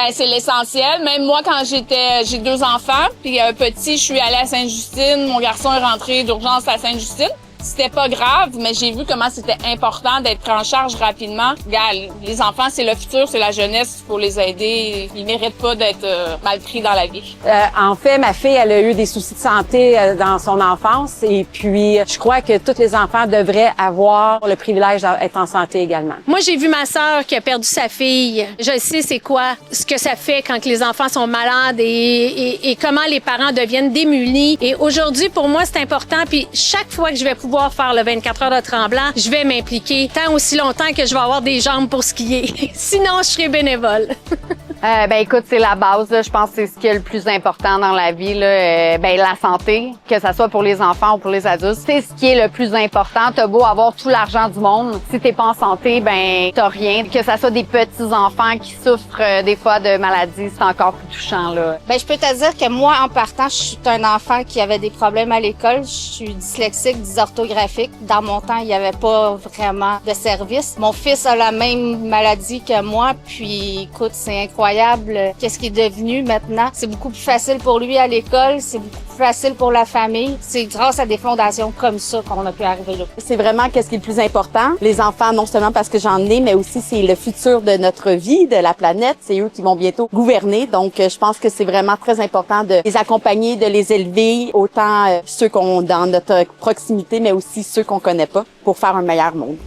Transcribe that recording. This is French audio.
Ben, c'est l'essentiel. Même moi, quand j'ai 2 enfants, puis un petit, je suis allée à Sainte-Justine. Mon garçon est rentré d'urgence à Sainte-Justine. C'était pas grave, mais j'ai vu comment c'était important d'être pris en charge rapidement. Regarde, les enfants, c'est le futur, c'est la jeunesse, il faut les aider. Ils méritent pas d'être mal pris dans la vie. En fait, ma fille, elle a eu des soucis de santé dans son enfance et puis je crois que tous les enfants devraient avoir le privilège d'être en santé également. Moi, j'ai vu ma sœur qui a perdu sa fille. Je sais c'est quoi, ce que ça fait quand les enfants sont malades et comment les parents deviennent démunis. Et aujourd'hui, pour moi, c'est important. Puis chaque fois que je vais pouvoir faire le 24 heures de Tremblant, je vais m'impliquer tant aussi longtemps que je vais avoir des jambes pour skier. Sinon, je serai bénévole. Ben écoute, c'est la base. Là. Je pense que c'est ce qui est le plus important dans la vie. Là. Ben la santé, que ça soit pour les enfants ou pour les adultes, c'est ce qui est le plus important. T'as beau avoir tout l'argent du monde, si t'es pas en santé, ben t'as rien. Que ça soit des petits enfants qui souffrent des fois de maladies, c'est encore plus touchant là. Ben je peux te dire que moi, en partant, je suis un enfant qui avait des problèmes à l'école. Je suis dyslexique, dysorthographique. Dans mon temps, il y avait pas vraiment de service. Mon fils a la même maladie que moi, puis écoute, c'est incroyable. Qu'est-ce qui est devenu maintenant. C'est beaucoup plus facile pour lui à l'école, c'est beaucoup plus facile pour la famille. C'est grâce à des fondations comme ça qu'on a pu arriver là. C'est vraiment qu'est-ce qui est le plus important. Les enfants, non seulement parce que j'en ai, mais aussi c'est le futur de notre vie, de la planète. C'est eux qui vont bientôt gouverner. Donc, je pense que c'est vraiment très important de les accompagner, de les élever, autant ceux qu'on dans notre proximité, mais aussi ceux qu'on connaît pas, pour faire un meilleur monde.